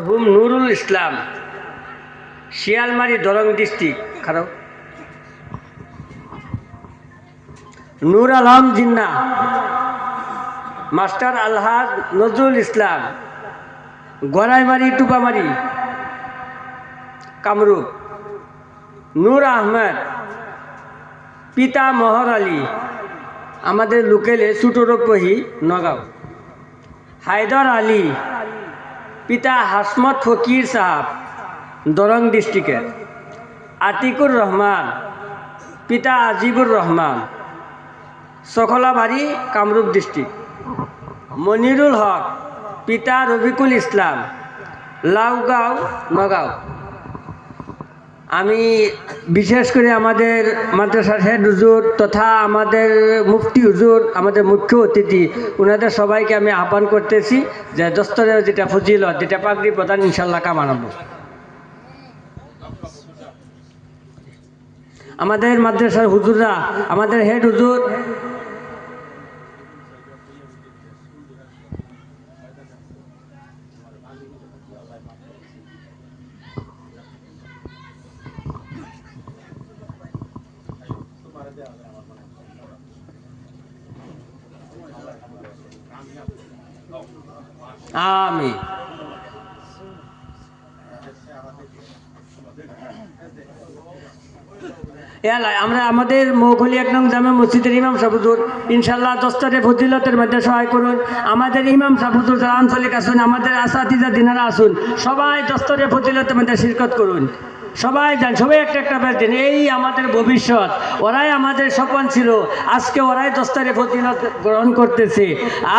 হুম Nurul Islam, Shialmari, Darrang district. খারাপ নূর Alam Jinnah, master আলহাজ নজরুল ইসলাম, গড়াইমারি, টুপামারি, কামরূপ। নূর আহমেদ, পিতা মহর আলী, আমাদের লোকেলে ছোটরপহি, নগাঁও। হায়দর আলী, পিতা হাসমত ফকির সাহাব, দরং ডিস্ট্রিক্টের। আতিকুর রহমান, পিতা আজিবুর রহমান, সকলাবাড়ি, কামরূপ ডিস্ট্রিক্ট। মনিরুল হক, পিতা রফিকুল ইসলাম, লাউগাঁও, নগাঁও। আমি বিশেষ করে আমাদের মাদ্রাসার হেড হুজুর তথা আমাদের মুফতি হুজুর, আমাদের মুখ্য অতিথি, ওনাদের সবাইকে আমি আহ্বান করতেছি যে দস্তরের যেটা ফজিলত, যেটা পাগড়ি প্রদান ইনশাল্লাহ কামানব। আমাদের মাদ্রাসার হুজুররা, আমাদের হেড হুজুর আমি আমরা আমাদের মৌখলি 1 নং জামে মসজিদের ইমাম সাহেব হুজুর ইনশাল্লাহ দস্তরে ফজিলতের মধ্যে সহায় করুন। আমাদের ইমাম সাহেব হুজুর যারা আঞ্চলিক আসুন, আমাদের আসাতিজা দিনারা আসুন, সবাই দস্তরে ফজিলতের মধ্যে শিরকত করুন। সবাই যান, সবাই একটা একটা ব্যাচ দিন। এই আমাদের ভবিষ্যৎ, ওরাই আমাদের স্বপ্ন ছিল, আজকে ওরাই দস্তরে ফজিলত গ্রহণ করতেছে।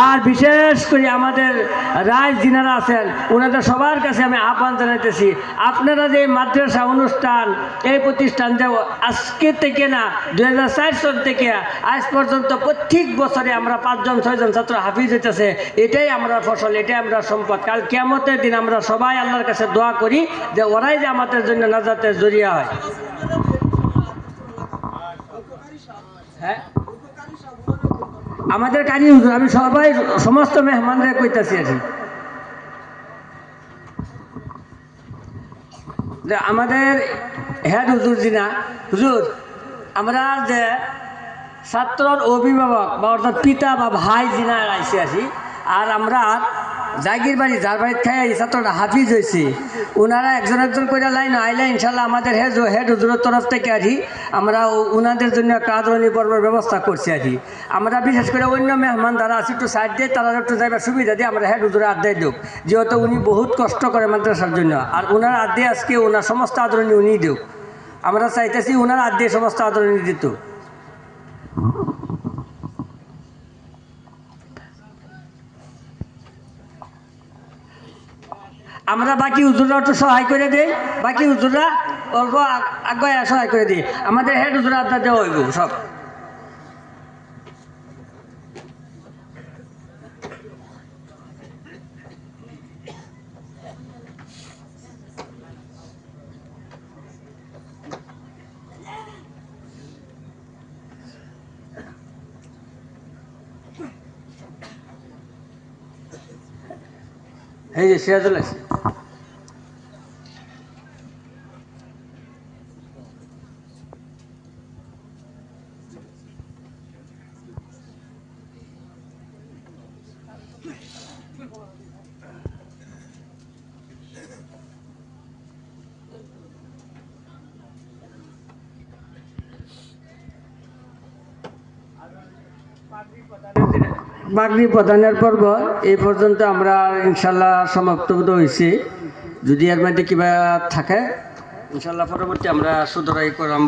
আর বিশেষ করে আমাদের রায় যিনারা আছেন, ওনাদের সবার কাছে আমি আহ্বান জানাইতেছি, আপনারা যে মাদ্রাসা অনুষ্ঠান, এই প্রতিষ্ঠান যে আজকে থেকে না 2004 সাল থেকে আজ পর্যন্ত প্রত্যেক বছরে আমরা 5 জন 6 জন ছাত্র হাফিজ হইতেছে, এটাই আমরা ফসল, এটাই আমরা সম্পদ। কাল কিয়ামতের দিন আমরা সবাই আল্লাহর কাছে দোয়া করি যে ওরাই যে আমাদের জন্য নাজাতের জরিয়া হয়। হ্যাঁ, আমাদের কারি হুজুর, আমি সবাই সমস্ত মেহমানরা কইতাছি আছি যে আমাদের হেড হুজুর জিনা হুজুর, আমরা যে ছাত্রর অভিভাবক বা অর্থাৎ পিতা বা ভাই জিনা আইসি আছি, আর আমরা জাগির বাড়ি যার বাড়িতে খাই এই ছাত্রটা হাফিজ হয়েছে, ওনারা একজন একজন করে লাইন আইলে ইনশাল্লাহ আমাদের হেড হুজুরের তরফ থেকে আর কি আমরা ওনাদের জন্য একটা আদরণী পর্বের ব্যবস্থা করছি আর কি। আমরা বিশেষ করে অন্য মেহমান যারা আছে একটু সাইড দিয়ে, তারা একটু যাইবার সুবিধা দিয়ে আমরা হেড হুজুরে আড্ডায় দেব, যেহেতু উনি বহুত কষ্ট করে মাদ্রাসার জন্য, আর ওনার আড্ডে আজকে ওনার সমস্ত আদরণী উনিই দেব। আমরা চাইতেছি ওনার আড্ডে সমস্ত আদরণী দিত। আমরা বাকি হুজুররা একটু সহায় করে দেই, বাকি হুজুররা অল্প আগে সহায় করে দিই, আমাদের হেড হুজুর আড্ডা দেওয়া হইব সব। এই যে সিরাজুল আছে, বাগরি প্রদানের পর্ব এই পর্যন্ত আমরা ইনশাল্লাহ সমাপ্ত হয়েছি। যদি এর মধ্যে কিবা থাকে ইনশাল্লাহ পরবর্তী আমরা সুদরাই করাম।